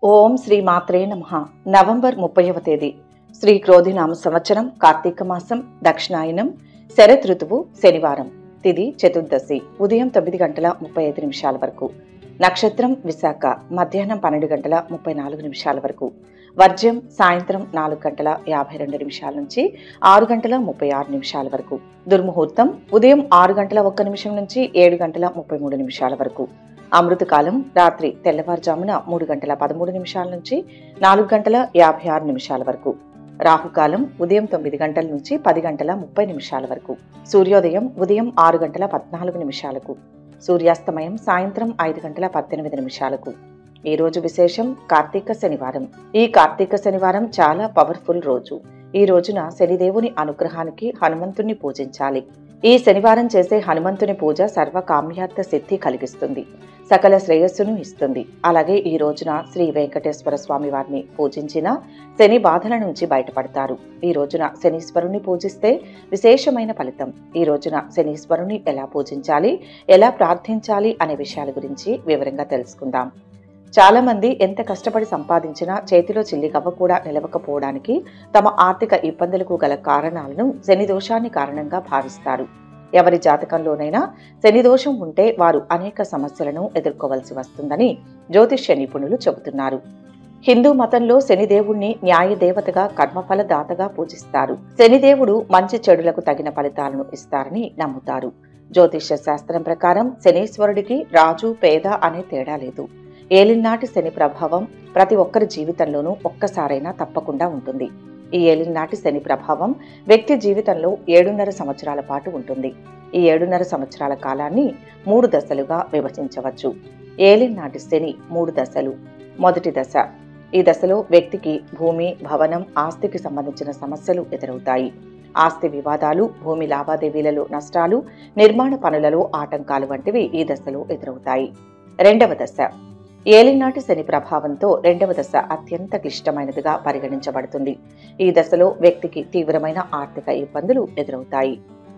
ఓం శ్రీ మాత్రే నమః. నవంబర్ 30వ తేదీ శ్రీ క్రోధినామ సంవత్సరం, కార్తీక మాసం, దక్షిణాయనం, శరత్ ఋతువు, శనివారం. తిథి చతుర్దశి, ఉదయం 9:35 వరకు. నక్షత్రం విశాఖ, మధ్యాహ్నం 12:34 వరకు. వర్జ్యం సాయంత్రం 4:52 నుంచి 6:36 వరకు. దుర్ముహూర్తం ఉదయం 6:01 నుంచి 7:33 వరకు. అమృతకాలం రాత్రి తెల్లవారుజామున 3:13 నుంచి 4:56 వరకు. రాహుకాలం ఉదయం 9 గంటల నుంచి 10:30 వరకు. సూర్యోదయం ఉదయం 6:14 సూర్యాస్తమయం సాయంత్రం 5:18. ఈ రోజు విశేషం కార్తీక శనివారం. ఈ కార్తీక శనివారం చాలా పవర్ఫుల్ రోజు. ఈ రోజున శనిదేవుని అనుగ్రహానికి హనుమంతుణ్ణి పూజించాలి. ఈ శనివారం చేసే హనుమంతుని పూజ సర్వకామ్యార్థ సిద్ధి కలిగిస్తుంది, సకల శ్రేయస్సును ఇస్తుంది. అలాగే ఈ రోజున శ్రీ వెంకటేశ్వర స్వామి వారిని పూజించిన శని బాధల నుంచి బయటపడతారు. ఈ రోజున శనీశ్వరుని పూజిస్తే విశేషమైన ఫలితం. ఈ రోజున శనీశ్వరుని ఎలా పూజించాలి, ఎలా ప్రార్థించాలి అనే విషయాల గురించి వివరంగా తెలుసుకుందాం. చాలా మంది ఎంత కష్టపడి సంపాదించినా చేతిలో చిల్లిగవ్వ కూడా నిలవకపోవడానికి తమ ఆర్థిక ఇబ్బందులకు గల కారణాలను శని దోషాన్ని కారణంగా భావిస్తారు. ఎవరి జాతకంలోనైనా శని దోషం ఉంటే వారు అనేక సమస్యలను ఎదుర్కోవలసి వస్తుందని జ్యోతిష్య నిపుణులు చెబుతున్నారు. హిందూ మతంలో శనిదేవుణ్ణి న్యాయదేవతగా, కర్మఫల దాతగా పూజిస్తారు. శనిదేవుడు మంచి చెడులకు తగిన ఫలితాలను ఇస్తారని నమ్ముతారు. జ్యోతిష్య శాస్త్రం ప్రకారం శనీశ్వరుడికి రాజు, పేద అనే తేడా లేదు. ఏలినాటి శని ప్రభావం ప్రతి ఒక్కరి జీవితంలోనూ ఒక్కసారైనా తప్పకుండా ఉంటుంది. ఈ ఏలినాటి శని ప్రభావం వ్యక్తి జీవితంలో 7.5 సంవత్సరాల పాటు ఉంటుంది. ఈ 7.5 సంవత్సరాల కాలాన్ని 3 దశలుగా విభజించవచ్చు. ఏలినాటి శని 3 దశలు. మొదటి దశ. ఈ దశలో వ్యక్తికి భూమి, భవనం, ఆస్తికి సంబంధించిన సమస్యలు ఎదురవుతాయి. ఆస్తి వివాదాలు, భూమి లావాదేవీలలో నష్టాలు, నిర్మాణ పనులలో ఆటంకాలు వంటివి ఈ దశలో ఎదురవుతాయి. రెండవ దశ. ఏలినాటి శని ప్రభావంతో రెండవ దశ అత్యంత క్లిష్టమైనదిగా పరిగణించబడుతుంది. ఈ దశలో వ్యక్తికి తీవ్రమైన ఆర్థిక ఇబ్బందులు ఎదురవుతాయి.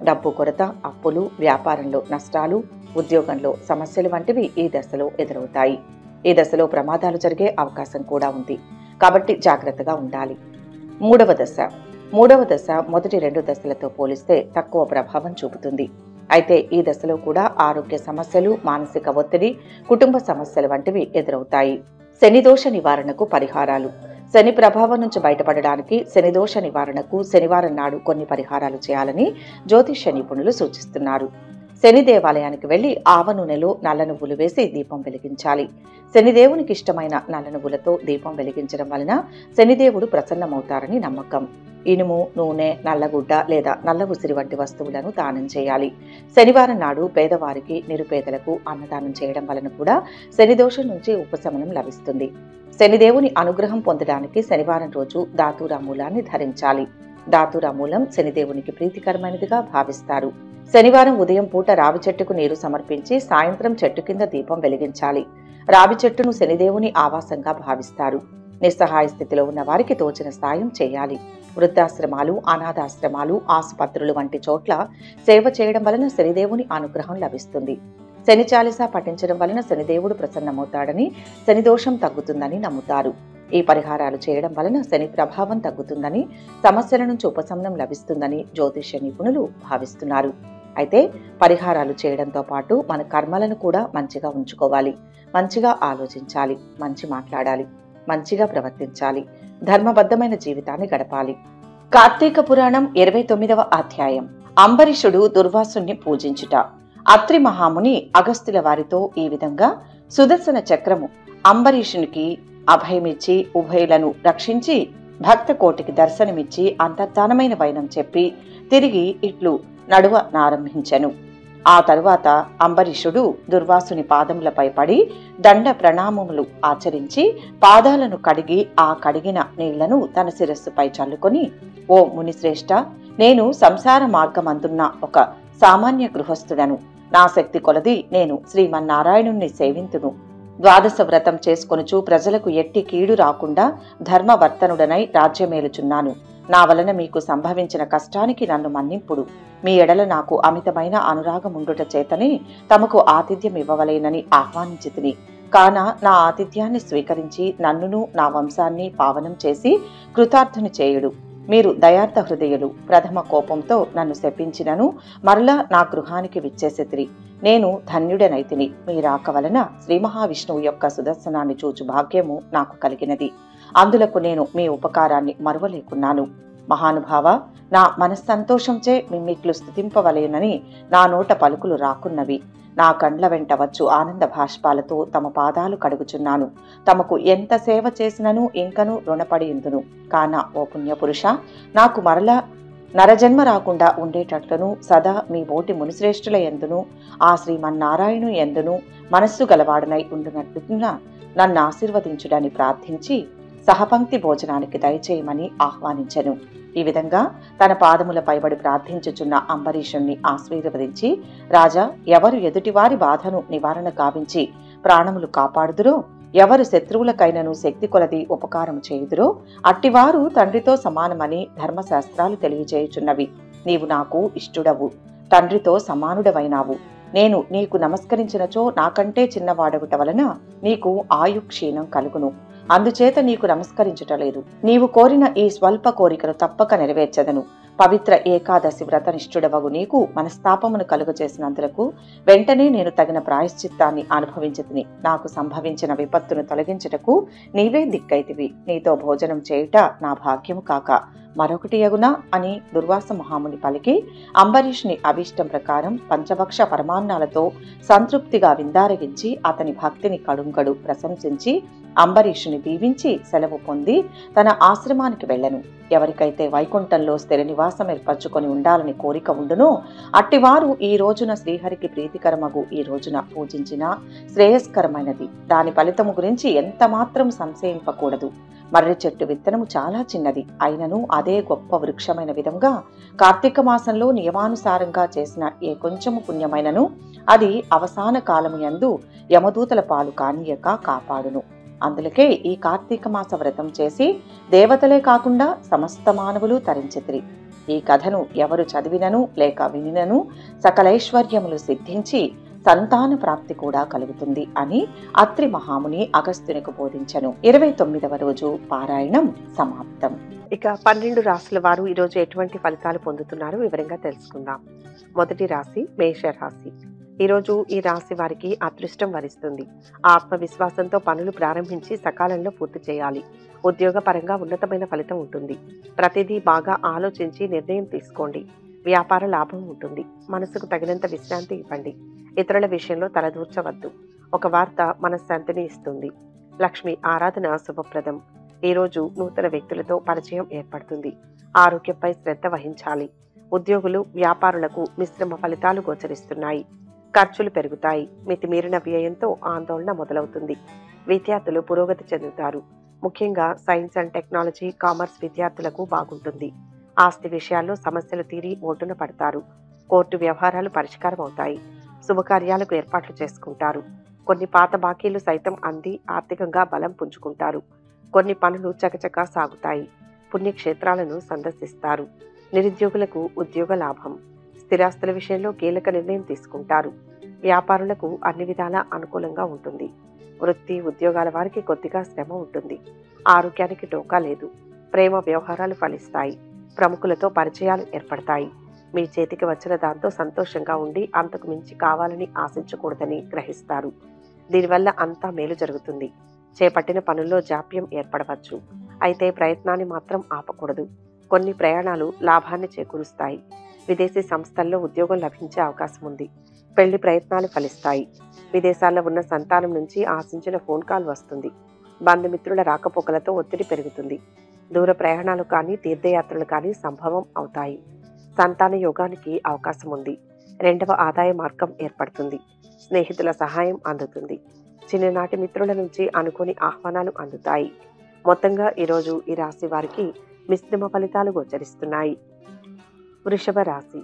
డబ్బు కొరత, అప్పులు, వ్యాపారంలో నష్టాలు, ఉద్యోగంలో సమస్యలు వంటివి ఈ దశలో ఎదురవుతాయి. ఈ దశలో ప్రమాదాలు జరిగే అవకాశం కూడా ఉంది, కాబట్టి జాగ్రత్తగా ఉండాలి. మూడవ దశ. మూడవ దశ మొదటి 2 దశలతో పోలిస్తే తక్కువ ప్రభావం చూపుతుంది. అయితే ఈ దశలో కూడా ఆరోగ్య సమస్యలు, మానసిక ఒత్తిడి, కుటుంబ సమస్యలు వంటివి ఎదురవుతాయి. శనిదోష నివారణకు పరిహారాలు. శని ప్రభావం నుంచి బయటపడడానికి శనిదోష నివారణకు శనివారం నాడు కొన్ని పరిహారాలు చేయాలని జ్యోతిష్య నిపుణులు సూచిస్తున్నారు. శని దేవాలయానికి వెళ్లి ఆవ నూనెలో నల్ల నువ్వులు వేసి దీపం వెలిగించాలి. శనిదేవునికి ఇష్టమైన నల్ల నువ్వులతో దీపం వెలిగించడం వలన శనిదేవుడు ప్రసన్నమవుతారని నమ్మకం. ఇనుము, నూనె, నల్లగుడ్డ లేదా నల్ల ఉసిరి వంటి వస్తువులను దానం చేయాలి. శనివారం నాడు పేదవారికి, నిరుపేదలకు అన్నదానం చేయడం వలన కూడా శనిదోషం నుంచి ఉపశమనం లభిస్తుంది. శనిదేవుని అనుగ్రహం పొందడానికి శనివారం రోజు దాతూరా మూలాన్ని ధరించాలి. దాతూరా మూలం శనిదేవునికి ప్రీతికరమైనదిగా భావిస్తారు. శనివారం ఉదయం పూట రావి చెట్టుకు నీరు సమర్పించి సాయంత్రం చెట్టు కింద దీపం వెలిగించాలి. రావి చెట్టును శనిదేవుని ఆవాసంగా భావిస్తారు. నిస్సహాయ స్థితిలో ఉన్న వారికి తోచిన సాయం చేయాలి. వృద్ధాశ్రమాలు, అనాథాశ్రమాలు, ఆసుపత్రులు వంటి చోట్ల సేవ చేయడం వలన శనిదేవుని అనుగ్రహం లభిస్తుంది. శని చాలీసా పఠించడం వలన శనిదేవుడు ప్రసన్నమవుతాడని, శనిదోషం తగ్గుతుందని నమ్ముతారు. ఈ పరిహారాలు చేయడం వలన శని ప్రభావం తగ్గుతుందని, సమస్యల నుంచి ఉపశమనం లభిస్తుందని జ్యోతిష్య నిపుణులు భావిస్తున్నారు. అయితే పరిహారాలు చేయడంతో పాటు మన కర్మలను కూడా మంచిగా ఉంచుకోవాలి. మంచిగా ఆలోచించాలి, మంచి మాట్లాడాలి, మంచిగా ప్రవర్తించాలి, ధర్మబద్ధమైన జీవితాన్ని గడపాలి. కార్తీక పురాణం 29వ అధ్యాయం. అంబరీషుడు దుర్వాసుని పూజించుట. అత్రి మహాముని అగస్త్యుల వారితో ఈ విధంగా సుదర్శన చక్రము అంబరీషునికి అభయమిచ్చి ఉభయులను రక్షించి భక్త కోటికి దర్శనమిచ్చి అంతర్ధానమైన వైనం చెప్పి తిరిగి ఇట్లు నడువ నారంభించెను. ఆ తరువాత అంబరీషుడు దుర్వాసుని పాదములపై పడి దండ ప్రణామములు ఆచరించి పాదాలను కడిగి ఆ కడిగిన నీళ్లను తన శిరస్సుపై చల్లుకొని, ఓ మునిశ్రేష్ఠ, నేను సంసార మార్గమందున్న ఒక సామాన్య గృహస్థుడను. నా శక్తి కొలది నేను శ్రీమన్నారాయణుణ్ణి సేవింతును. ద్వాదశ వ్రతం చేసుకొనుచు ప్రజలకు ఎట్టి కీడు రాకుండా ధర్మవర్తనుడనై రాజ్యమేలుచున్నాను. నా వలన మీకు సంభవించిన కష్టానికి నన్ను మన్నింపుడు. మీ ఎడల నాకు అమితమైన అనురాగముండుట చేతనే తమకు ఆతిథ్యం ఇవ్వవలేనని ఆహ్వానించితిని. కాన నా ఆతిథ్యాన్ని స్వీకరించి నన్నును నా వంశాన్ని పావనం చేసి కృతార్థుని చేయుడు. మీరు దయార్థ హృదయులు. ప్రథమ కోపంతో నన్ను శపించినను మరలా నా గృహానికి విచ్చేసితిరి. నేను ధన్యుడనైతిని. మీ రాక వలన శ్రీ మహావిష్ణువు యొక్క సుదర్శనాన్ని చూచు భాగ్యము నాకు కలిగినది. అందులకు నేను మీ ఉపకారాన్ని మరువలేకున్నాను. మహానుభావ, నా మనస్సంతోషంచే మిమ్మిట్లు స్తుతింపవలేనని నా నోట పలుకులు రాకున్నవి. నా కండ్ల వెంట వచ్చు ఆనంద భాష్పాలతో తమ పాదాలు కడుగుచున్నాను. తమకు ఎంత సేవ చేసినను ఇంకనూ రుణపడి ఇందును. కాన ఓ పుణ్యపురుష, నాకు మరలా నరజన్మ రాకుండా ఉండేటట్లును సదా మీ బోటి మునిశ్రేష్ఠుల ఎందును ఆ శ్రీమన్నారాయణు ఎందును మనస్సు గలవాడనై ఉండునట్లుగా నన్ను ఆశీర్వదించుడని ప్రార్థించి సహపంక్తి భోజనానికి దయచేయమని ఆహ్వానించెను. ఈ విధంగా తన పాదముల పైబడి ప్రార్థించుచున్న అంబరీషుణ్ణి ఆశీర్వదించి, రాజా, ఎవరు ఎదుటివారి బాధను నివారణ గావించి ప్రాణములు కాపాడుదురో, ఎవరు శత్రువులకైనను శక్తి కొలది ఉపకారం చేయుదురో అట్టివారు తండ్రితో సమానమని ధర్మశాస్త్రాలు తెలియజేయుచున్నవి. నీవు నాకు ఇష్టుడవు, తండ్రితో సమానుడవైనావు. నేను నీకు నమస్కరించినచో నాకంటే చిన్నవాడగుట వలన నీకు ఆయుక్షీణం కలుగును. అందుచేత నీకు నమస్కరించుటలేదు. నీవు కోరిన ఈ స్వల్ప కోరికను తప్పక నెరవేర్చదను. పవిత్ర ఏకాదశి వ్రతనిష్ఠుడవగు నీకు మనస్తాపమును కలుగచేసినందులకు వెంటనే నేను తగిన ప్రాయశ్చిత్తాన్ని అనుభవించితిని. నాకు సంభవించిన విపత్తును తొలగించుటకు నీవే దిక్కైతివి. నీతో భోజనం చేయుట నా భాగ్యము కాక మరొకటి యగునా అని దుర్వాస మహాముని పలికి అంబరీషుని అభీష్టం ప్రకారం పంచభక్ష పరమాన్నాలతో సంతృప్తిగా విందారగించి అతని భక్తిని కడుంగడు ప్రశంసించి అంబరీషుని దీవించి సెలవు పొంది తన ఆశ్రమానికి వెళ్ళను. ఎవరికైతే వైకుంఠంలో స్థిర నివాసం ఏర్పరచుకొని ఉండాలని కోరిక ఉండునో అట్టివారు ఈ రోజున శ్రీహరికి ప్రీతికరమగు ఈ రోజున పూజించిన శ్రేయస్కరమైనది. దాని ఫలితము గురించి ఎంత మాత్రం సంశయింపకూడదు. మర్రి చెట్టు విత్తనము చాలా చిన్నది అయినను అదే గొప్ప వృక్షమైన విధంగా కార్తీక మాసంలో నియమానుసారంగా చేసిన ఏ కొంచెము పుణ్యమైనను అది అవసాన కాలము యందు యమదూతల పాలు కానీయక కాపాడును. అందులకే ఈ కార్తీక మాస వ్రతం చేసి దేవతలే కాకుండా సమస్త మానవులు తరించితిరి. ఈ కథను ఎవరు చదివినను లేక వినినను సకలైశ్వర్యములు సిద్ధించి సంతాన ప్రాప్తి కూడా కలుగుతుంది అని అత్రి మహాముని అగస్త్యునికి బోధించెను. 29వ రోజు పారాయణం సమాప్తం. ఇక 12 రాశుల వారు ఈరోజు ఎటువంటి ఫలితాలు పొందుతున్నారో వివరంగా తెలుసుకుందాం. మొదటి రాశి మేషరాశి. ఈరోజు ఈ రాశి వారికి అదృష్టం వరిస్తుంది. ఆత్మవిశ్వాసంతో పనులు ప్రారంభించి సకాలంలో పూర్తి చేయాలి. ఉద్యోగ పరంగా ఉన్నతమైన ఫలితం ఉంటుంది. ప్రతిదీ బాగా ఆలోచించి నిర్ణయం తీసుకోండి. వ్యాపార లాభం ఉంటుంది. మనసుకు తగినంత విశ్రాంతి ఇవ్వండి. ఇతరుల విషయంలో తలదూర్చవద్దు. ఒక వార్త మనశ్శాంతిని ఇస్తుంది. లక్ష్మి ఆరాధన శుభప్రదం. ఈరోజు నూతన వ్యక్తులతో పరిచయం ఏర్పడుతుంది. ఆరోగ్యంపై శ్రద్ధ వహించాలి. ఉద్యోగులు వ్యాపారులకు మిశ్రమ ఫలితాలు గోచరిస్తున్నాయి. ఖర్చులు పెరుగుతాయి. మితిమీరిన వ్యయంతో ఆందోళన మొదలవుతుంది. విద్యార్థులు పురోగతి చెందుతారు. ముఖ్యంగా సైన్స్ అండ్ టెక్నాలజీ, కామర్స్ విద్యార్థులకు బాగుంటుంది. ఆస్తి విషయాల్లో సమస్యలు తీరి ఓటున పడతారు. కోర్టు వ్యవహారాలు పరిష్కారం అవుతాయి. శుభకార్యాలకు ఏర్పాట్లు చేసుకుంటారు. కొన్ని పాత బాకీలు సైతం అంది ఆర్థికంగా బలం పుంజుకుంటారు. కొన్ని పనులు చకచకా సాగుతాయి. పుణ్యక్షేత్రాలను సందర్శిస్తారు. నిరుద్యోగులకు ఉద్యోగ లాభం. స్థిరాస్తుల విషయంలో కీలక నిర్ణయం తీసుకుంటారు. వ్యాపారులకు అన్ని విధాలా అనుకూలంగా ఉంటుంది. వృత్తి ఉద్యోగాల వారికి కొద్దిగా శ్రమ ఉంటుంది. ఆరోగ్యానికి టోకా లేదు. ప్రేమ వ్యవహారాలు ఫలిస్తాయి. ప్రముఖులతో పరిచయాలు ఏర్పడతాయి. మీ చేతికి వచ్చిన దాంతో సంతోషంగా ఉండి అంతకు మించి కావాలని ఆశించకూడదని గ్రహిస్తారు. దీనివల్ల అంతా మేలు జరుగుతుంది. చేపట్టిన పనుల్లో జాప్యం ఏర్పడవచ్చు. అయితే ప్రయత్నాన్ని మాత్రం ఆపకూడదు. కొన్ని ప్రయాణాలు లాభాన్ని చేకూరుస్తాయి. విదేశీ సంస్థల్లో ఉద్యోగం లభించే అవకాశం ఉంది. పెళ్లి ప్రయత్నాలు ఫలిస్తాయి. విదేశాల్లో ఉన్న సంతానం నుంచి ఆశించిన ఫోన్ కాల్ వస్తుంది. బంధుమిత్రుల రాకపోకలతో ఒత్తిడి పెరుగుతుంది. దూర ప్రయాణాలు కానీ తీర్థయాత్రలు కానీ సంభవం అవుతాయి. సంతాన యోగానికి అవకాశం ఉంది. రెండవ ఆదాయ మార్గం ఏర్పడుతుంది. స్నేహితుల సహాయం అందుతుంది. చిన్ననాటి మిత్రుల నుంచి అనుకోని ఆహ్వానాలు అందుతాయి. మొత్తంగా ఈరోజు ఈ రాశి వారికి మిశ్రమ ఫలితాలు గోచరిస్తున్నాయి. వృషభ రాశి.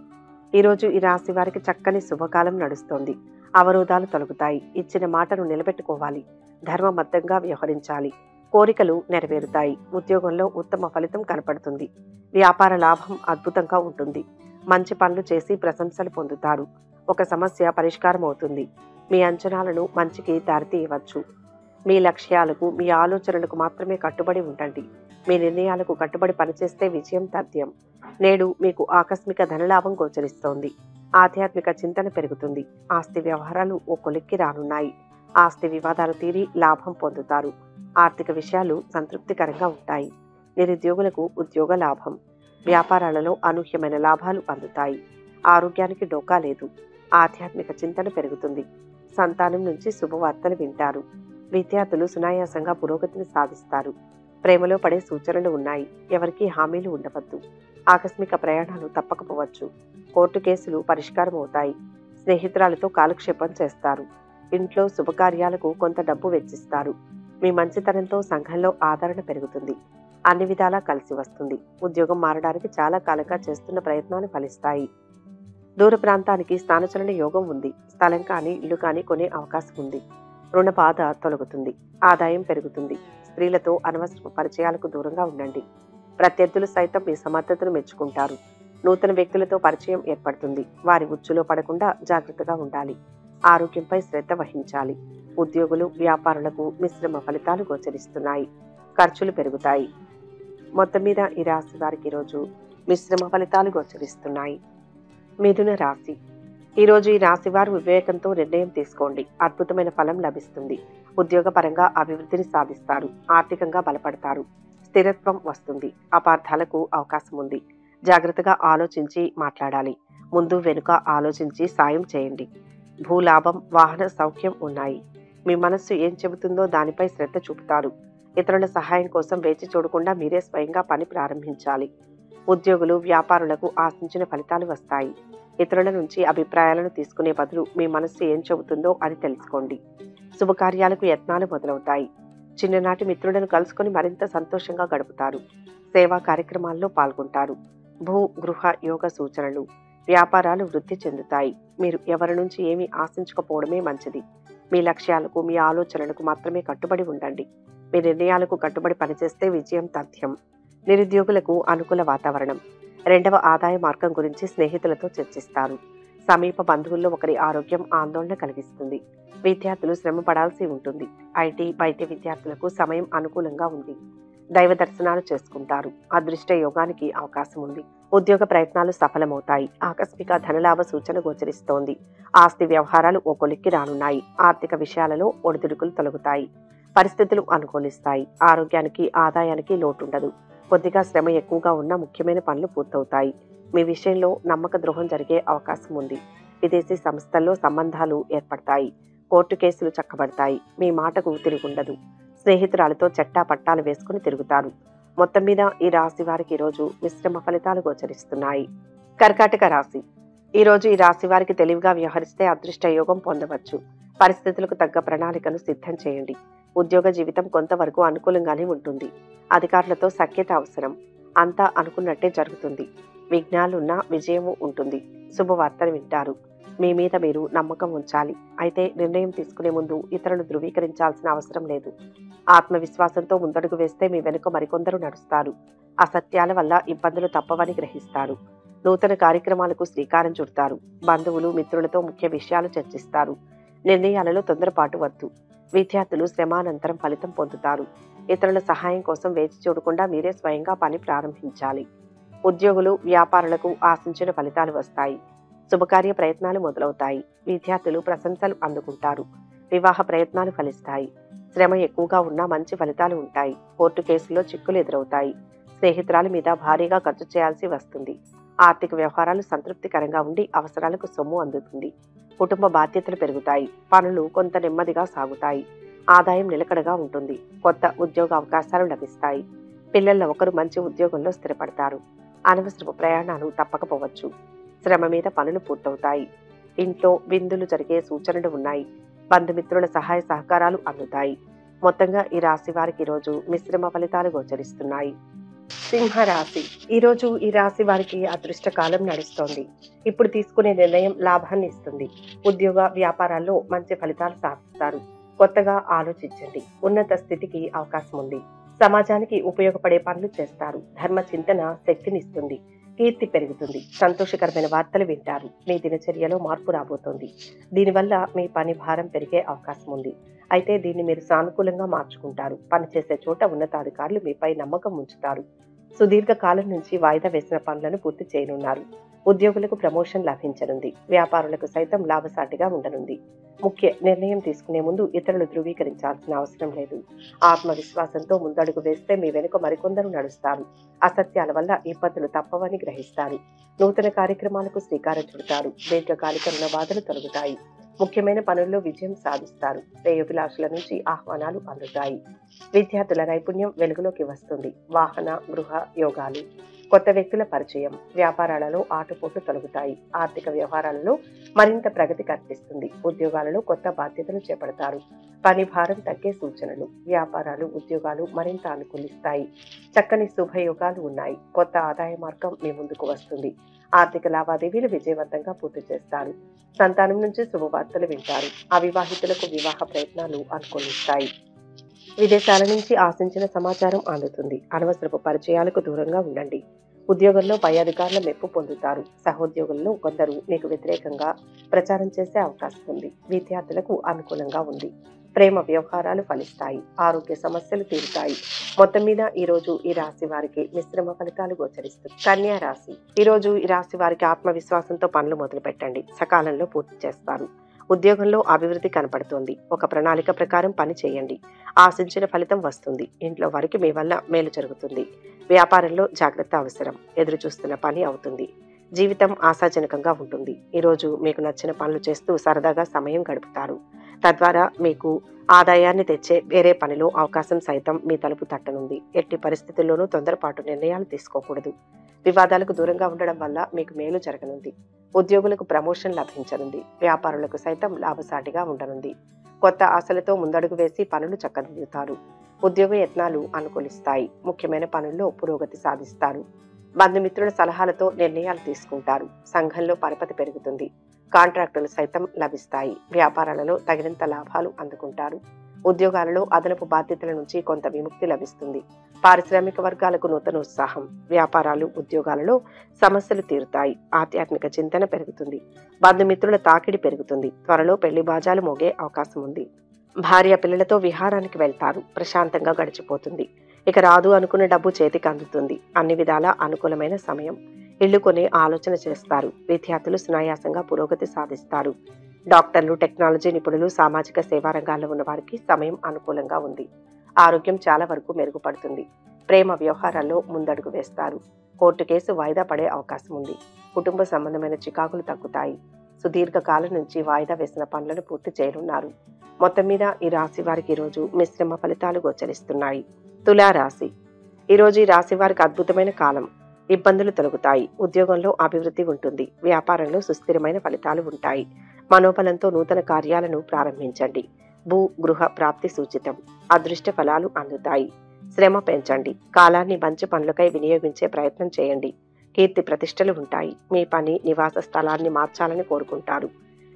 ఈరోజు ఈ రాశి వారికి చక్కని శుభకాలం నడుస్తోంది. అవరోధాలు తొలగుతాయి. ఇచ్చిన మాటను నిలబెట్టుకోవాలి. ధర్మబద్ధంగా వ్యవహరించాలి. కోరికలు నెరవేరుతాయి. ఉద్యోగంలో ఉత్తమ ఫలితం కనపడుతుంది. వ్యాపార లాభం అద్భుతంగా ఉంటుంది. మంచి పనులు చేసి ప్రశంసలు పొందుతారు. ఒక సమస్య పరిష్కారం అవుతుంది. మీ అంచనాలను మంచికి దారితీయవచ్చు. మీ లక్ష్యాలకు, మీ ఆలోచనలకు మాత్రమే కట్టుబడి ఉండండి. మీ నిర్ణయాలకు కట్టుబడి పనిచేస్తే విజయం తథ్యం. నేడు మీకు ఆకస్మిక ధనలాభం గోచరిస్తోంది. ఆధ్యాత్మిక చింతన పెరుగుతుంది. ఆస్తి వ్యవహారాలు ఓ కొలిక్కి రానున్నాయి. ఆస్తి వివాదాలు తీరి లాభం పొందుతారు. ఆర్థిక విషయాలు సంతృప్తికరంగా ఉంటాయి. నిరుద్యోగులకు ఉద్యోగ లాభం. వ్యాపారాలలో అనూహ్యమైన లాభాలు అందుతాయి. ఆరోగ్యానికి డోకా లేదు. ఆధ్యాత్మిక చింతన పెరుగుతుంది. సంతానం నుంచి శుభవార్తలు వింటారు. విద్యార్థులు సునాయాసంగా పురోగతిని సాధిస్తారు. ప్రేమలో పడే సూచనలు ఉన్నాయి. ఎవరికీ హామీలు ఉండవద్దు. ఆకస్మిక ప్రయాణాలు తప్పకపోవచ్చు. కోర్టు కేసులు పరిష్కారం అవుతాయి. స్నేహితురాలతో కాలక్షేపం చేస్తారు. ఇంట్లో శుభకార్యాలకు కొంత డబ్బు వెచ్చిస్తారు. మీ మంచితనంతో సంఘంలో ఆదరణ పెరుగుతుంది. అన్ని విధాలా కలిసి వస్తుంది. ఉద్యోగం మారడానికి చాలా కాలంగా చేస్తున్న ప్రయత్నాలు ఫలిస్తాయి. దూర ప్రాంతానికి స్థానచలన యోగం ఉంది. స్థలం కానీ ఇల్లు కానీ కొనే అవకాశం ఉంది. రుణ బాధ తొలగుతుంది. ఆదాయం పెరుగుతుంది. స్త్రీలతో అనవసర పరిచయాలకు దూరంగా ఉండండి. ప్రత్యర్థులు సైతం మీ సమర్థతను మెచ్చుకుంటారు. నూతన వ్యక్తులతో పరిచయం ఏర్పడుతుంది. వారి ఉచ్చులో పడకుండా జాగ్రత్తగా ఉండాలి. ఆరోగ్యంపై శ్రద్ధ వహించాలి. ఉద్యోగులు, వ్యాపారులకు మిశ్రమ ఫలితాలు గోచరిస్తున్నాయి. ఖర్చులు పెరుగుతాయి. మొత్తం మీద ఈ రాశి వారికి ఈరోజు మిశ్రమ ఫలితాలు గోచరిస్తున్నాయి. మిథున రాశి. ఈరోజు ఈ రాశి వారు వివేకంతో నిర్ణయం తీసుకోండి. అద్భుతమైన ఫలం లభిస్తుంది. ఉద్యోగపరంగా అభివృద్ధిని సాధిస్తారు. ఆర్థికంగా బలపడతారు. స్థిరత్వం వస్తుంది. అపార్థాలకు అవకాశం ఉంది. జాగ్రత్తగా ఆలోచించి మాట్లాడాలి. ముందు వెనుక ఆలోచించి సాయం చేయండి. భూలాభం, వాహన సౌఖ్యం ఉన్నాయి. మీ మనస్సు ఏం చెబుతుందో దానిపై శ్రద్ధ చూపుతారు. ఇతరుల సహాయం కోసం వేచి చూడకుండా మీరే స్వయంగా పని ప్రారంభించాలి. ఉద్యోగులు, వ్యాపారులకు ఆశించిన ఫలితాలు వస్తాయి. ఇతరుల నుంచి అభిప్రాయాలను తీసుకునే బదులు మీ మనస్సు ఏం చెబుతుందో అది తెలుసుకోండి. శుభకార్యాలకు యత్నాలు మొదలవుతాయి. చిన్ననాటి మిత్రులను కలుసుకొని మరింత సంతోషంగా గడుపుతారు. సేవా కార్యక్రమాల్లో పాల్గొంటారు. భూ, గృహ యోగ సూచనలు. వ్యాపారాలు వృద్ధి చెందుతాయి. మీరు ఎవరి నుంచి ఏమీ ఆశించకపోవడమే మంచిది. మీ లక్ష్యాలకు, మీ ఆలోచనలకు మాత్రమే కట్టుబడి ఉండండి. మీ నిర్ణయాలకు కట్టుబడి పనిచేస్తే విజయం తథ్యం. నిరుద్యోగులకు అనుకూల వాతావరణం. రెండవ ఆదాయ మార్గం గురించి స్నేహితులతో చర్చిస్తారు. సమీప బంధువుల్లో ఒకరి ఆరోగ్యం ఆందోళన కలిగిస్తుంది. విద్యార్థులు శ్రమ పడాల్సి ఉంటుంది. ఐటీ, వైద్య విద్యార్థులకు సమయం అనుకూలంగా ఉంది. దైవ దర్శనాలు చేసుకుంటారు. అదృష్ట యోగానికి అవకాశం ఉంది. ఉద్యోగ ప్రయత్నాలు సఫలమవుతాయి. ఆకస్మిక ధనలాభ సూచన గోచరిస్తోంది. ఆస్తి వ్యవహారాలు ఓ కొలిక్కి రానున్నాయి. ఆర్థిక విషయాలలో ఒడిదుడుకులు తొలగుతాయి. పరిస్థితులు అనుకూలిస్తాయి. ఆరోగ్యానికి, ఆదాయానికి లోటుండదు. కొద్దిగా శ్రమ ఎక్కువగా ఉన్న ముఖ్యమైన పనులు పూర్తవుతాయి. మీ విషయంలో నమ్మక ద్రోహం జరిగే అవకాశం ఉంది. విదేశీ సంస్థల్లో సంబంధాలు ఏర్పడతాయి. కోర్టు కేసులు చక్కబడతాయి. మీ మాటకు తిరుగుండదు. స్నేహితురాలతో చెట్టా పట్టాలు వేసుకుని తిరుగుతారు. మొత్తం మీద ఈ రాశి వారికి ఈరోజు మిశ్రమ ఫలితాలు గోచరిస్తున్నాయి. కర్కాటక రాశి. ఈరోజు ఈ రాశి వారికి తెలివిగా వ్యవహరిస్తే అదృష్ట యోగం పొందవచ్చు. పరిస్థితులకు తగ్గ ప్రణాళికను సిద్ధం చేయండి. ఉద్యోగ జీవితం కొంతవరకు అనుకూలంగానే ఉంటుంది. అధికారులతో సఖ్యత అవసరం. అంతా అనుకున్నట్టే జరుగుతుంది. విఘ్నాలున్నా విజయము ఉంటుంది. శుభవార్తలు వింటారు. మీ మీద మీరు నమ్మకం ఉంచాలి. అయితే నిర్ణయం తీసుకునే ముందు ఇతరులను ధృవీకరించాల్సిన అవసరం లేదు. ఆత్మవిశ్వాసంతో ముందడుగు వేస్తే మీ వెనుక మరికొందరు నడుస్తారు. అసత్యాల వల్ల ఇబ్బందులు తప్పవని గ్రహిస్తారు. నూతన కార్యక్రమాలకు శ్రీకారం చుడతారు. బంధువులు, మిత్రులతో ముఖ్య విషయాలు చర్చిస్తారు. నిర్ణయాలలో తొందరపాటు వద్దు. విద్యార్థులు శ్రమానంతరం ఫలితం పొందుతారు. ఇతరుల సహాయం కోసం వేచి చూడకుండా మీరే స్వయంగా పని ప్రారంభించాలి. ఉద్యోగులు, వ్యాపారులకు ఆశించిన ఫలితాలు వస్తాయి. శుభకార్య ప్రయత్నాలు మొదలవుతాయి. విద్యార్థులు ప్రశంసలు అందుకుంటారు. వివాహ ప్రయత్నాలు ఫలిస్తాయి. శ్రమ ఎక్కువగా ఉన్నా మంచి ఫలితాలు ఉంటాయి. కోర్టు కేసుల్లో చిక్కులు ఎదురవుతాయి. స్నేహితురాల మీద భారీగా ఖర్చు చేయాల్సి వస్తుంది. ఆర్థిక వ్యవహారాలు సంతృప్తికరంగా ఉండి అవసరాలకు సొమ్ము అందుతుంది. కుటుంబ బాధ్యతలు పెరుగుతాయి. పనులు కొంత నెమ్మదిగా సాగుతాయి. ఆదాయం నిలకడగా ఉంటుంది. కొత్త ఉద్యోగ అవకాశాలు లభిస్తాయి. పిల్లల్లో ఒకరు మంచి ఉద్యోగంలో స్థిరపడతారు. అనవసరపు ప్రయాణాలు తప్పకపోవచ్చు. శ్రమ మీద పనులు పూర్తవుతాయి. ఇంట్లో విందులు జరిగే సూచనలు ఉన్నాయి. బంధుమిత్రుల సహాయ సహకారాలు అందుతాయి. మొత్తంగా ఈ రాశి వారికి ఈరోజు మిశ్రమ ఫలితాలు గోచరిస్తున్నాయి. సింహరాశి. ఈరోజు ఈ రాశి వారికి అదృష్ట కాలం నడుస్తోంది. ఇప్పుడు తీసుకునే నిర్ణయం లాభాన్ని ఇస్తుంది. ఉద్యోగ వ్యాపారాల్లో మంచి ఫలితాలు సాధిస్తారు. కొత్తగా ఆలోచించండి. ఉన్నత స్థితికి అవకాశం ఉంది. సమాజానికి ఉపయోగపడే పనులు చేస్తారు. ధర్మ చింతన శక్తినిస్తుంది. కీర్తి పెరుగుతుంది. సంతోషకరమైన వార్తలు వింటారు. మీ దినచర్యలో మార్పు రాబోతోంది. దీనివల్ల మీ పని భారం పెరిగే అవకాశం ఉంది. అయితే దీన్ని మీరు సానుకూలంగా మార్చుకుంటారు. పనిచేసే చోట ఉన్నతాధికారులు మీపై నమ్మకం ఉంచుతారు. సుదీర్ఘ కాలం నుంచి వాయిదా వేసిన పనులను పూర్తి చేయనున్నారు. ఉద్యోగులకు ప్రమోషన్ లభించనుంది. వ్యాపారులకు సైతం లాభసాటిగా ఉండనుంది. ముఖ్య నిర్ణయం తీసుకునే ముందు ఇతరులు ధృవీకరించాల్సిన అవసరం లేదు. ఆత్మవిశ్వాసంతో ముందడుగు వేస్తే మీ వెనుక మరికొందరు నడుస్తారు. అసత్యాల వల్ల ఇబ్బందులు తప్పవని గ్రహిస్తారు. నూతన కార్యక్రమాలకు శ్రీకారం చుడతారు. దీర్ఘకాలిక రుణ బాధలు తొలగుతాయి. ముఖ్యమైన పనుల్లో విజయం సాధిస్తారు. శ్రేయోభిలాషుల నుంచి ఆహ్వానాలు అందుతాయి. విద్యార్థుల నైపుణ్యం వెలుగులోకి వస్తుంది. వాహన గృహ యోగాలు, కొత్త వ్యక్తుల పరిచయం, వ్యాపారాలలో ఆటుపోట్లు తొలగుతాయి. ఆర్థిక వ్యవహారాలలో మరింత ప్రగతి కనిపిస్తుంది. ఉద్యోగాలలో కొత్త బాధ్యతలు చేపడతారు. పని భారం తగ్గే సూచనలు. వ్యాపారాలు ఉద్యోగాలు మరింత అనుకూలిస్తాయి. చక్కని శుభయోగాలు ఉన్నాయి. కొత్త ఆదాయ మార్గం మీ ముందుకు వస్తుంది. ఆర్థిక లావాదేవీలు విజయవంతంగా పూర్తి చేస్తారు. సంతానం నుంచి శుభవార్తలు వింటారు. అవివాహితులకు వివాహ ప్రయత్నాలు అనుకూలిస్తాయి. విదేశాల నుంచి ఆశించిన సమాచారం అందుతుంది. అనవసరపు పరిచయాలకు దూరంగా ఉండండి. ఉద్యోగంలో పై అధికారుల మెప్పు పొందుతారు. సహోద్యోగుల్లో కొందరు మీకు వ్యతిరేకంగా ప్రచారం చేసే అవకాశం ఉంది. విద్యార్థులకు అనుకూలంగా ఉంది. ప్రేమ వ్యవహారాలు ఫలిస్తాయి. ఆరోగ్య సమస్యలు తీరుతాయి. మొత్తం మీద ఈ రోజు ఈ రాశి వారికి మిశ్రమ ఫలితాలు గోచరిస్తుంది. కన్యా రాశి. ఈ రోజు ఈ రాశి వారికి ఆత్మవిశ్వాసంతో పనులు మొదలు పెట్టండి. సకాలంలో పూర్తి చేస్తారు. ఉద్యోగంలో అభివృద్ధి కనపడుతోంది. ఒక ప్రణాళిక ప్రకారం పని చేయండి. ఆశించిన ఫలితం వస్తుంది. ఇంట్లో వారికి మీ వల్ల మేలు జరుగుతుంది. వ్యాపారంలో జాగ్రత్త అవసరం. ఎదురు చూస్తున్న పని అవుతుంది. జీవితం ఆశాజనకంగా ఉంటుంది. ఈరోజు మీకు నచ్చిన పనులు చేస్తూ సరదాగా సమయం గడుపుతారు. తద్వారా మీకు ఆదాయాన్ని తెచ్చే వేరే పనిలో అవకాశం సైతం మీ తలుపు తట్టనుంది. ఎట్టి పరిస్థితుల్లోనూ తొందరపాటు నిర్ణయాలు తీసుకోకూడదు. వివాదాలకు దూరంగా ఉండడం వల్ల మీకు మేలు జరగనుంది. ఉద్యోగులకు ప్రమోషన్ లభించనుంది. వ్యాపారులకు సైతం లాభసాటిగా ఉండనుంది. కొత్త ఆశలతో ముందడుగు వేసి పనులు చక్కదిద్దుతారు. ఉద్యోగ యత్నాలు అనుకూలిస్తాయి. ముఖ్యమైన పనుల్లో పురోగతి సాధిస్తారు. బంధుమిత్రుల సలహాలతో నిర్ణయాలు తీసుకుంటారు. సంఘంలో పరపతి పెరుగుతుంది. కాంట్రాక్టులు సైతం లభిస్తాయి. వ్యాపారాలలో తగినంత లాభాలు అందుకుంటారు. ఉద్యోగాలలో అదనపు బాధ్యతల నుంచి కొంత విముక్తి లభిస్తుంది. పారిశ్రామిక వర్గాలకు నూతన ఉత్సాహం. వ్యాపారాలు ఉద్యోగాలలో సమస్యలు తీరుతాయి. ఆధ్యాత్మిక చింతన పెరుగుతుంది. బంధుమిత్రుల తాకిడి పెరుగుతుంది. త్వరలో పెళ్లి బాజాలు మోగే అవకాశం ఉంది. భార్య పిల్లలతో విహారానికి వెళ్తారు. ప్రశాంతంగా గడిచిపోతుంది. ఇక రాదు అనుకున్న డబ్బు చేతికి అందుతుంది. అన్ని విధాలా అనుకూలమైన సమయం. ఇళ్లు కొనే ఆలోచన చేస్తారు. విద్యార్థులు సునాయాసంగా పురోగతి సాధిస్తారు. డాక్టర్లు, టెక్నాలజీ నిపుణులు, సామాజిక సేవా రంగాల్లో ఉన్న వారికి సమయం అనుకూలంగా ఉంది. ఆరోగ్యం చాలా వరకు మెరుగుపడుతుంది. ప్రేమ వ్యవహారాల్లో ముందడుగు వేస్తారు. కోర్టు కేసు వాయిదా పడే అవకాశం ఉంది. కుటుంబ సంబంధమైన చికాకులు తగ్గుతాయి. సుదీర్ఘ కాలం నుంచి వాయిదా వేసిన పనులను పూర్తి చేయనున్నారు. మొత్తం మీద ఈ రాశి వారికి ఈరోజు మిశ్రమ ఫలితాలు గోచరిస్తున్నాయి. తులారాశి. ఈరోజు ఈ రాశి వారికి అద్భుతమైన కాలం. ఇబ్బందులు తొలగుతాయి. ఉద్యోగంలో అభివృద్ధి ఉంటుంది. వ్యాపారంలో సుస్థిరమైన ఫలితాలు ఉంటాయి. మనోబలంతో నూతన కార్యాలను ప్రారంభించండి. భూ గృహ ప్రాప్తి సూచితం. అదృష్ట ఫలాలు అందుతాయి. శ్రమ పెంచండి. కాలాన్ని మంచి పనులకై వినియోగించే ప్రయత్నం చేయండి. కీర్తి ప్రతిష్టలు ఉంటాయి. మీ పని, నివాస స్థలాన్ని మార్చాలని కోరుకుంటారు.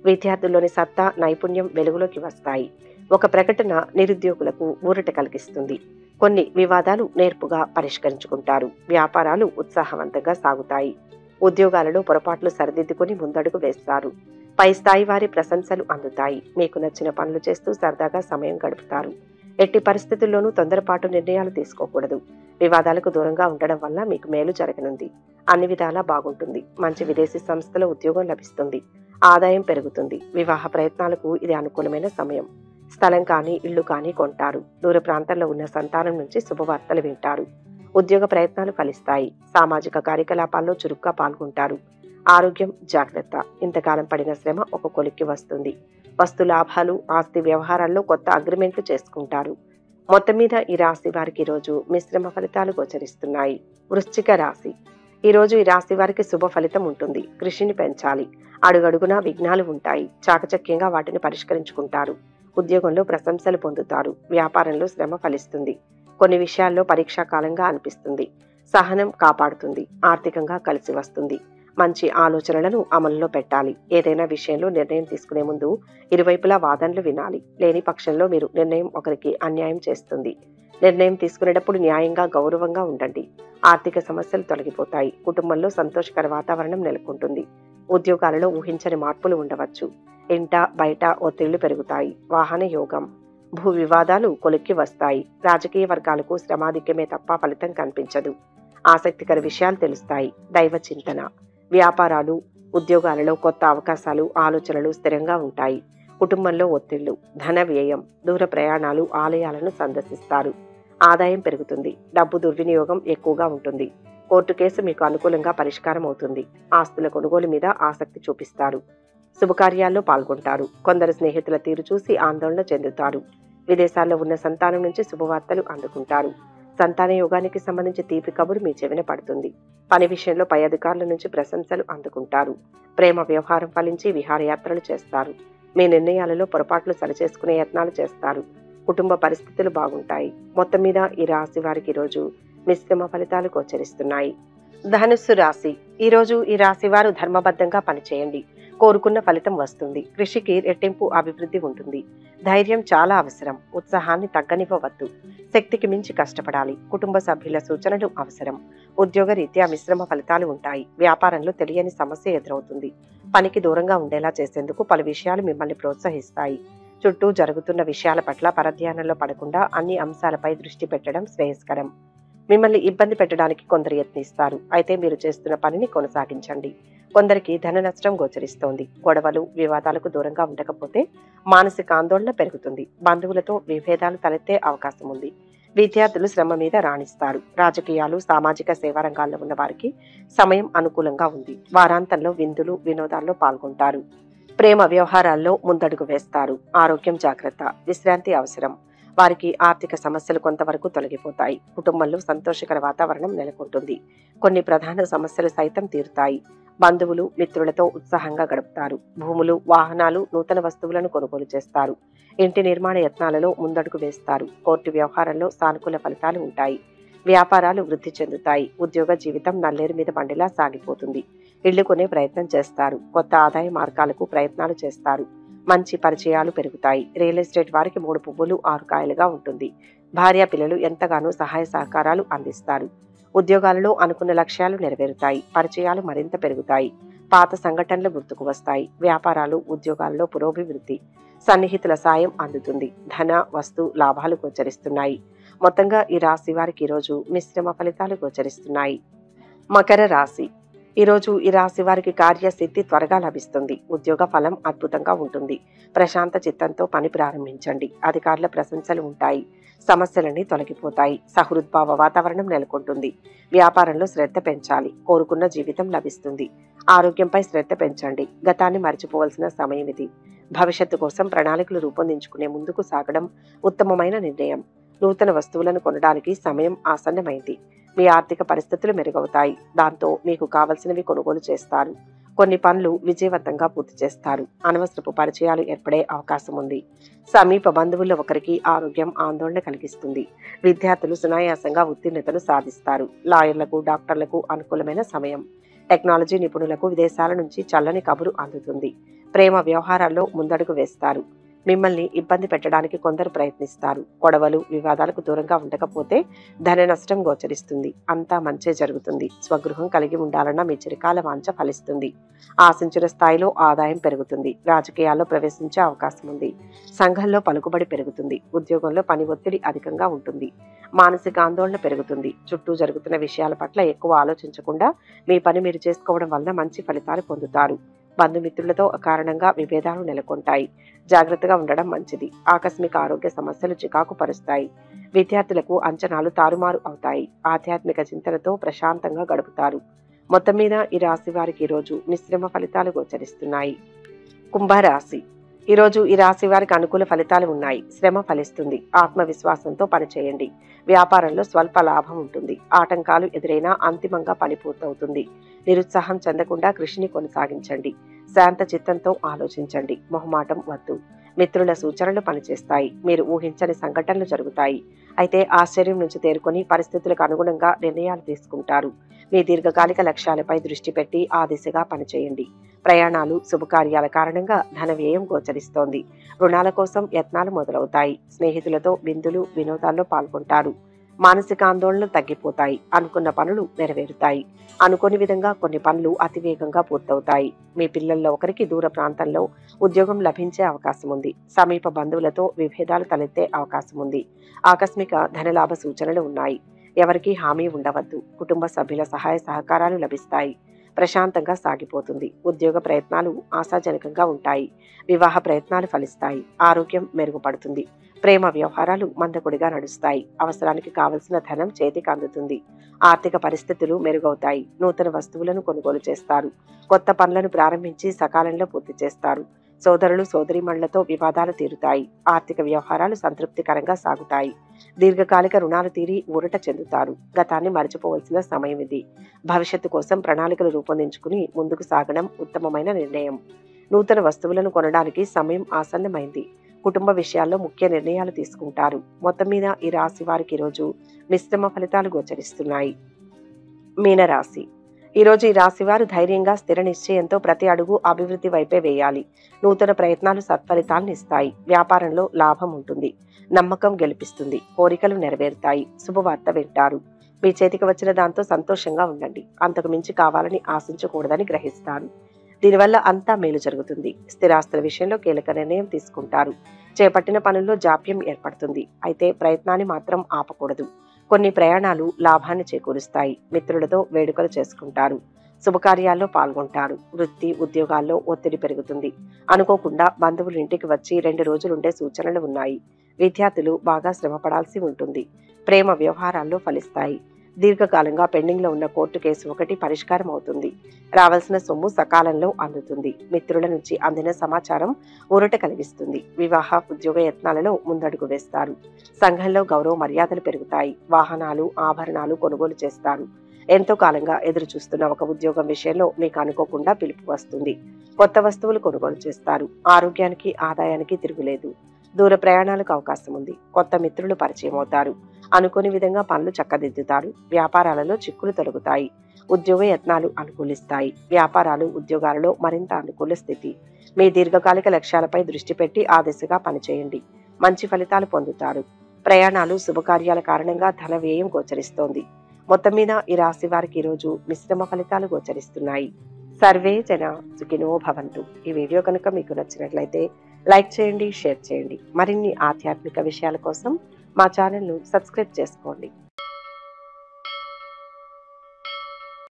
విద్యార్థుల్లోని సత్తా, నైపుణ్యం వెలుగులోకి వస్తాయి. ఒక ప్రకటన నిరుద్యోగులకు ఊరట కలిగిస్తుంది. కొన్ని వివాదాలు నేర్పుగా పరిష్కరించుకుంటారు. వ్యాపారాలు ఉత్సాహవంతంగా సాగుతాయి. ఉద్యోగాలలో పొరపాట్లు సరిదిద్దుకుని ముందడుగు వేస్తారు. పై స్థాయి వారి ప్రశంసలు అందుతాయి. మీకు నచ్చిన పనులు చేస్తూ సరదాగా సమయం గడుపుతారు. ఎట్టి పరిస్థితుల్లోనూ తొందరపాటు నిర్ణయాలు తీసుకోకూడదు. వివాదాలకు దూరంగా ఉండడం వల్ల మీకు మేలు జరగనుంది. అన్ని విధాలా బాగుంటుంది. మంచి విదేశీ సంస్థలో ఉద్యోగం లభిస్తుంది. ఆదాయం పెరుగుతుంది. వివాహ ప్రయత్నాలకు ఇది అనుకూలమైన సమయం. స్థలం కానీ ఇళ్లు కానీ కొంటారు. దూర ప్రాంతాల్లో ఉన్న సంతానం నుంచి శుభవార్తలు వింటారు. ఉద్యోగ ప్రయత్నాలు ఫలిస్తాయి. సామాజిక కార్యకలాపాల్లో చురుగ్గా పాల్గొంటారు. ఆరోగ్యం జాగ్రత్త. ఇంతకాలం పడిన శ్రమ ఒక కొలిక్కి వస్తుంది. వస్తు లాభాలు, ఆస్తి వ్యవహారాల్లో కొత్త అగ్రిమెంట్లు చేసుకుంటారు. మొత్తం మీద ఈ రాశి వారికి ఈరోజు మిశ్రమ ఫలితాలు గోచరిస్తున్నాయి. వృశ్చిక రాశి. ఈరోజు ఈ రాశి వారికి శుభ ఫలితం ఉంటుంది. కృషిని పెంచాలి. అడుగడుగునా విఘ్నాలు ఉంటాయి. చాకచక్యంగా వాటిని పరిష్కరించుకుంటారు. ఉద్యోగంలో ప్రశంసలు పొందుతారు. వ్యాపారంలో శ్రమ ఫలిస్తుంది. కొన్ని విషయాల్లో పరీక్షా కాలంగా అనిపిస్తుంది. సహనం కాపాడుతుంది. ఆర్థికంగా కలిసి వస్తుంది. మంచి ఆలోచనలను అమలులో పెట్టాలి. ఏదైనా విషయంలో నిర్ణయం తీసుకునే ముందు ఇరువైపులా వాదనలు వినాలి. లేని పక్షంలో మీరు నిర్ణయం ఒకరికి అన్యాయం చేస్తుంది. నిర్ణయం తీసుకునేటప్పుడు న్యాయంగా, గౌరవంగా ఉండండి. ఆర్థిక సమస్యలు తొలగిపోతాయి. కుటుంబంలో సంతోషకర వాతావరణం నెలకొంటుంది. ఉద్యోగాలలో ఊహించని మార్పులు ఉండవచ్చు. ఇంట బయట ఒత్తిళ్లు పెరుగుతాయి. వాహన యోగం, భూ వివాదాలు కొలిక్కి వస్తాయి. రాజకీయ వర్గాలకు శ్రమాధిక్యమే తప్ప ఫలితం కనిపించదు. ఆసక్తికర విషయాలు తెలుస్తాయి. దైవ చింతన, వ్యాపారాలు, ఉద్యోగాలలో కొత్త అవకాశాలు, ఆలోచనలు స్థిరంగా ఉంటాయి. కుటుంబంలో ఒత్తిళ్లు, ధన వ్యయం, దూర ప్రయాణాలు, ఆలయాలను సందర్శిస్తారు. ఆదాయం పెరుగుతుంది. డబ్బు దుర్వినియోగం ఎక్కువగా ఉంటుంది. కోర్టు కేసు మీకు అనుకూలంగా పరిష్కారం అవుతుంది. ఆస్తుల కొనుగోలు మీద ఆసక్తి చూపిస్తారు. శుభకార్యాల్లో పాల్గొంటారు. కొందరు స్నేహితుల తీరు చూసి ఆందోళన చెందుతారు. విదేశాల్లో ఉన్న సంతానం నుంచి శుభవార్తలు అందుకుంటారు. సంతాన యోగానికి సంబంధించి తీపి కబురు మీ చెవిన పడుతుంది. పని విషయంలో పై అధికారుల నుంచి ప్రశంసలు అందుకుంటారు. ప్రేమ వ్యవహారం ఫలించి విహారయాత్రలు చేస్తారు. మీ నిర్ణయాలలో పొరపాట్లు సరిచేసుకునే యత్నాలు చేస్తారు. కుటుంబ పరిస్థితులు బాగుంటాయి. మొత్తం మీద ఈ రాశి వారికి ఈరోజు మిశ్రమ ఫలితాలు గోచరిస్తున్నాయి. ధనుస్సు రాశి. ఈరోజు ఈ రాశి వారు ధర్మబద్ధంగా పనిచేయండి. కోరుకున్న ఫలితం వస్తుంది. కృషికి రెట్టింపు అభివృద్ధి ఉంటుంది. ధైర్యం చాలా అవసరం. ఉత్సాహాన్ని తగ్గనివ్వవద్దు. శక్తికి మించి కష్టపడాలి. కుటుంబ సభ్యుల సూచనలు అవసరం. ఉద్యోగ రీత్యా మిశ్రమ ఫలితాలు ఉంటాయి. వ్యాపారంలో తెలియని సమస్య ఎదురవుతుంది. పనికి దూరంగా ఉండేలా చేసేందుకు పలు విషయాలు మిమ్మల్ని ప్రోత్సహిస్తాయి. చుట్టూ జరుగుతున్న విషయాల పట్ల పరధ్యానంలో పడకుండా అన్ని అంశాలపై దృష్టి పెట్టడం శ్రేయస్కరం. మిమ్మల్ని ఇబ్బంది పెట్టడానికి కొందరు యత్నిస్తారు. అయితే మీరు చేస్తున్న పనిని కొనసాగించండి. కొందరికి ధన నష్టం గోచరిస్తోంది. గొడవలు, వివాదాలకు దూరంగా ఉండకపోతే మానసిక ఆందోళన పెరుగుతుంది. బంధువులతో విభేదాలు తలెత్తే అవకాశం ఉంది. విద్యార్థులు శ్రమ మీద రాణిస్తారు. రాజకీయాలు, సామాజిక సేవా రంగాల్లో ఉన్న వారికి సమయం అనుకూలంగా ఉంది. వారాంతంలో విందులు, వినోదాల్లో పాల్గొంటారు. ప్రేమ వ్యవహారాల్లో ముందడుగు వేస్తారు. ఆరోగ్యం జాగ్రత్త. విశ్రాంతి అవసరం. వారికి ఆర్థిక సమస్యలు కొంతవరకు తొలగిపోతాయి. కుటుంబంలో సంతోషకర వాతావరణం నెలకొంటుంది. కొన్ని ప్రధాన సమస్యలు సైతం తీరుతాయి. బంధువులు, మిత్రులతో ఉత్సాహంగా గడుపుతారు. భూములు, వాహనాలు, నూతన వస్తువులను కొనుగోలు చేస్తారు. ఇంటి నిర్మాణ యత్నాలలో ముందడుగు వేస్తారు. కోర్టు వ్యవహారంలో సానుకూల ఫలితాలు ఉంటాయి. వ్యాపారాలు వృద్ధి చెందుతాయి. ఉద్యోగ జీవితం నల్లేరు మీద బండిలా సాగిపోతుంది. ఇళ్లు కొనే ప్రయత్నం చేస్తారు. కొత్త ఆదాయ మార్గాలకు ప్రయత్నాలు చేస్తారు. మంచి పరిచయాలు పెరుగుతాయి. రియల్ ఎస్టేట్ వారికి 3 పువ్వులు 6 కాయలుగా ఉంటుంది. భార్య పిల్లలు ఎంతగానో సహాయ సహకారాలు అందిస్తారు. ఉద్యోగాలలో అనుకున్న లక్ష్యాలు నెరవేరుతాయి. పరిచయాలు మరింత పెరుగుతాయి. పాత సంఘటనలు గుర్తుకు వస్తాయి. వ్యాపారాలు, ఉద్యోగాలలో పురోభివృద్ధి. సన్నిహితుల సాయం అందుతుంది. ధన, వస్తు లాభాలు గోచరిస్తున్నాయి. మొత్తంగా ఈ రాశి వారికి ఈరోజు మిశ్రమ ఫలితాలు గోచరిస్తున్నాయి. మకర రాశి. ఈరోజు ఈ రాశి వారికి కార్యసిద్ధి త్వరగా లభిస్తుంది. ఉద్యోగ ఫలం అద్భుతంగా ఉంటుంది. ప్రశాంత చిత్తంతో పని ప్రారంభించండి. అధికారుల ప్రశంసలు ఉంటాయి. సమస్యలన్నీ తొలగిపోతాయి. సహృద్భావ వాతావరణం నెలకొంటుంది. వ్యాపారంలో శ్రద్ధ పెంచాలి. కోరుకున్న జీవితం లభిస్తుంది. ఆరోగ్యంపై శ్రద్ధ పెంచండి. గతాన్ని మర్చిపోవలసిన సమయం ఇది. భవిష్యత్తు కోసం ప్రణాళికలు రూపొందించుకునే ముందుకు సాగడం ఉత్తమమైన నిర్ణయం. నూతన వస్తువులను కొనడానికి సమయం ఆసన్నమైంది. మీ ఆర్థిక పరిస్థితులు మెరుగవుతాయి. దాంతో మీకు కావలసినవి కొనుగోలు చేస్తారు. కొన్ని పనులు విజయవంతంగా పూర్తి చేస్తారు. అనవసరపు పరిచయాలు ఏర్పడే అవకాశం ఉంది. సమీప బంధువుల్లో ఒకరికి ఆరోగ్యం ఆందోళన కలిగిస్తుంది. విద్యార్థులు సునాయాసంగా ఉత్తీర్ణతను సాధిస్తారు. లాయర్లకు, డాక్టర్లకు అనుకూలమైన సమయం. టెక్నాలజీ నిపుణులకు విదేశాల నుంచి చల్లని కబురు అందుతుంది. ప్రేమ వ్యవహారాల్లో ముందడుగు వేస్తారు. మిమ్మల్ని ఇబ్బంది పెట్టడానికి కొందరు ప్రయత్నిస్తారు. గొడవలు, వివాదాలకు దూరంగా ఉండకపోతే ధన నష్టం గోచరిస్తుంది. అంతా మంచే జరుగుతుంది. స్వగృహం కలిగి ఉండాలన్న మీ చిరకాల వాంఛ ఫలిస్తుంది. ఆశించిన స్థాయిలో ఆదాయం పెరుగుతుంది. రాజకీయాల్లో ప్రవేశించే అవకాశం ఉంది. సంఘంలో పలుకుబడి పెరుగుతుంది. ఉద్యోగంలో పని ఒత్తిడి అధికంగా ఉంటుంది. మానసిక ఆందోళన పెరుగుతుంది. చుట్టూ జరుగుతున్న విషయాల పట్ల ఎక్కువ ఆలోచించకుండా మీ పని మీరు చేసుకోవడం వలన మంచి ఫలితాలు పొందుతారు. బంధుమిత్రులతో కారణంగా విభేదాలు నెలకొంటాయి. జాగ్రత్తగా ఉండడం మంచిది. ఆకస్మిక ఆరోగ్య సమస్యలు చికాకు పరుస్తాయి. విద్యార్థులకు అంచనాలు తారుమారు అవుతాయి. ఆధ్యాత్మిక చింతనతో ప్రశాంతంగా గడుపుతారు. మొత్తం మీద ఈ రాశి వారికి ఈరోజు మిశ్రమ ఫలితాలు గోచరిస్తున్నాయి. కుంభరాశి. ఈరోజు ఈ రాశి వారికి అనుకూల ఫలితాలు ఉన్నాయి. శ్రమ ఫలిస్తుంది. ఆత్మవిశ్వాసంతో పనిచేయండి. వ్యాపారంలో స్వల్ప లాభం ఉంటుంది. ఆటంకాలు ఎదురైనా అంతిమంగా పని పూర్తవుతుంది. నిరుత్సాహం చెందకుండా కృషిని కొనసాగించండి. శాంత చిత్తంతో ఆలోచించండి. మొహమాటం వద్దు. మిత్రుల సూచనలు పనిచేస్తాయి. మీరు ఊహించని సంఘటనలు జరుగుతాయి. అయితే ఆశ్చర్యం నుంచి తేరుకొని పరిస్థితులకు అనుగుణంగా నిర్ణయాలు తీసుకుంటారు. మీ దీర్ఘకాలిక లక్ష్యాలపై దృష్టి పెట్టి ఆ దిశగా పనిచేయండి. ప్రయాణాలు, శుభకార్యాల కారణంగా ధన వ్యయం గోచరిస్తోంది. రుణాల కోసం యత్నాలు మొదలవుతాయి. స్నేహితులతో విందులు, వినోదాల్లో పాల్గొంటారు. మానసిక ఆందోళనలు తగ్గిపోతాయి. అనుకున్న పనులు నెరవేరుతాయి. అనుకోని విధంగా కొన్ని పనులు అతివేగంగా పూర్తవుతాయి. మీ పిల్లల్లో ఒకరికి దూర ప్రాంతంలో ఉద్యోగం లభించే అవకాశం ఉంది. సమీప బంధువులతో విభేదాలు తలెత్తే అవకాశం ఉంది. ఆకస్మిక ధనలాభ సూచనలు ఉన్నాయి. ఎవరికీ హామీ ఉండవద్దు. కుటుంబ సభ్యుల సహాయ సహకారాలు లభిస్తాయి. ప్రశాంతంగా సాగిపోతుంది. ఉద్యోగ ప్రయత్నాలు ఆశాజనకంగా ఉంటాయి. వివాహ ప్రయత్నాలు ఫలిస్తాయి. ఆరోగ్యం మెరుగుపడుతుంది. ప్రేమ వ్యవహారాలు మందకొడిగా నడుస్తాయి. అవసరానికి కావలసిన ధనం చేతికి అందుతుంది. ఆర్థిక పరిస్థితులు మెరుగవుతాయి. నూతన వస్తువులను కొనుగోలు చేస్తారు. కొత్త పనులను ప్రారంభించి సకాలంలో పూర్తి చేస్తారు. సోదరులు, సోదరీమణులతో వివాదాలు తీరుతాయి. ఆర్థిక వ్యవహారాలు సంతృప్తికరంగా సాగుతాయి. దీర్ఘకాలిక రుణాలు తీరి ఊరట చెందుతారు. గతాన్ని మరచిపోవలసిన సమయం ఇది. భవిష్యత్తు కోసం ప్రణాళికలు రూపొందించుకుని ముందుకు సాగడం ఉత్తమమైన నిర్ణయం. నూతన వస్తువులను కొనడానికి సమయం ఆసన్నమైంది. కుటుంబ విషయాల్లో ముఖ్య నిర్ణయాలు తీసుకుంటారు. మొత్తం మీద ఈ రాశి వారికి ఈరోజు మిశ్రమ ఫలితాలు గోచరిస్తున్నాయి. మీనరాశి. ఈరోజు ఈ రాశి వారు ధైర్యంగా, స్థిర నిశ్చయంతో ప్రతి అడుగు అభివృద్ధి వైపే వేయాలి. నూతన ప్రయత్నాలు సత్ఫలితాలను ఇస్తాయి. వ్యాపారంలో లాభం ఉంటుంది. నమ్మకం గెలిపిస్తుంది. కోరికలు నెరవేరుతాయి. శుభవార్త వింటారు. మీ చేతికి వచ్చిన దాంతో సంతోషంగా ఉండండి. అంతకు మించి కావాలని ఆశించకూడదని గ్రహిస్తారు. దీనివల్ల అంతా మేలు జరుగుతుంది. స్థిరాస్తుల విషయంలో కీలక నిర్ణయం తీసుకుంటారు. చేపట్టిన పనుల్లో జాప్యం ఏర్పడుతుంది. అయితే ప్రయత్నాన్ని మాత్రం ఆపకూడదు. కొన్ని ప్రయాణాలు లాభాన్ని చేకూరుస్తాయి. మిత్రులతో వేడుకలు చేసుకుంటారు. శుభకార్యాల్లో పాల్గొంటారు. వృత్తి, ఉద్యోగాల్లో ఒత్తిడి పెరుగుతుంది. అనుకోకుండా బంధువులు ఇంటికి వచ్చి 2 రోజులుండే సూచనలు ఉన్నాయి. విద్యార్థులు బాగా శ్రమపడాల్సి ఉంటుంది. ప్రేమ వ్యవహారాల్లో ఫలిస్తాయి. దీర్ఘకాలంగా పెండింగ్లో ఉన్న కోర్టు కేసు ఒకటి పరిష్కారం అవుతుంది. రావాల్సిన సొమ్ము సకాలంలో అందుతుంది. మిత్రుల నుంచి అందిన సమాచారం ఊరట కలిగిస్తుంది. వివాహ, ఉద్యోగ యత్నాలలో ముందడుగు వేస్తారు. సంఘంలో గౌరవ మర్యాదలు పెరుగుతాయి. వాహనాలు, ఆభరణాలు కొనుగోలు చేస్తారు. ఎంతో కాలంగా ఎదురు చూస్తున్న ఒక ఉద్యోగం విషయంలో మీకు అనుకోకుండా పిలుపు వస్తుంది. కొత్త వస్తువులు కొనుగోలు చేస్తారు. ఆరోగ్యానికి, ఆదాయానికి తిరుగులేదు. దూర ప్రయాణాలకు అవకాశం ఉంది. కొత్త మిత్రులు పరిచయం అవుతారు. అనుకోని విధంగా పనులు చక్కదిద్దుతారు. వ్యాపారాలలో చిక్కులు తొలగుతాయి. ఉద్యోగ యత్నాలు అనుకూలిస్తాయి. వ్యాపారాలు, ఉద్యోగాలలో మరింత అనుకూల స్థితి. మీ దీర్ఘకాలిక లక్ష్యాలపై దృష్టి పెట్టి ఆ దిశగా పనిచేయండి. మంచి ఫలితాలు పొందుతారు. ప్రయాణాలు, శుభకార్యాల కారణంగా ధన వ్యయం గోచరిస్తోంది. మొత్తం మీద ఈ రాశి వారికి ఈరోజు మిశ్రమ ఫలితాలు గోచరిస్తున్నాయి. సర్వే జన సుఖినో భవంతు. ఈ వీడియో కనుక మీకు నచ్చినట్లయితే లైక్ చేయండి, షేర్ చేయండి. మరిన్ని ఆధ్యాత్మిక విషయాల కోసం మా ఛానల్ను సబ్స్క్రైబ్ చేసుకోండి.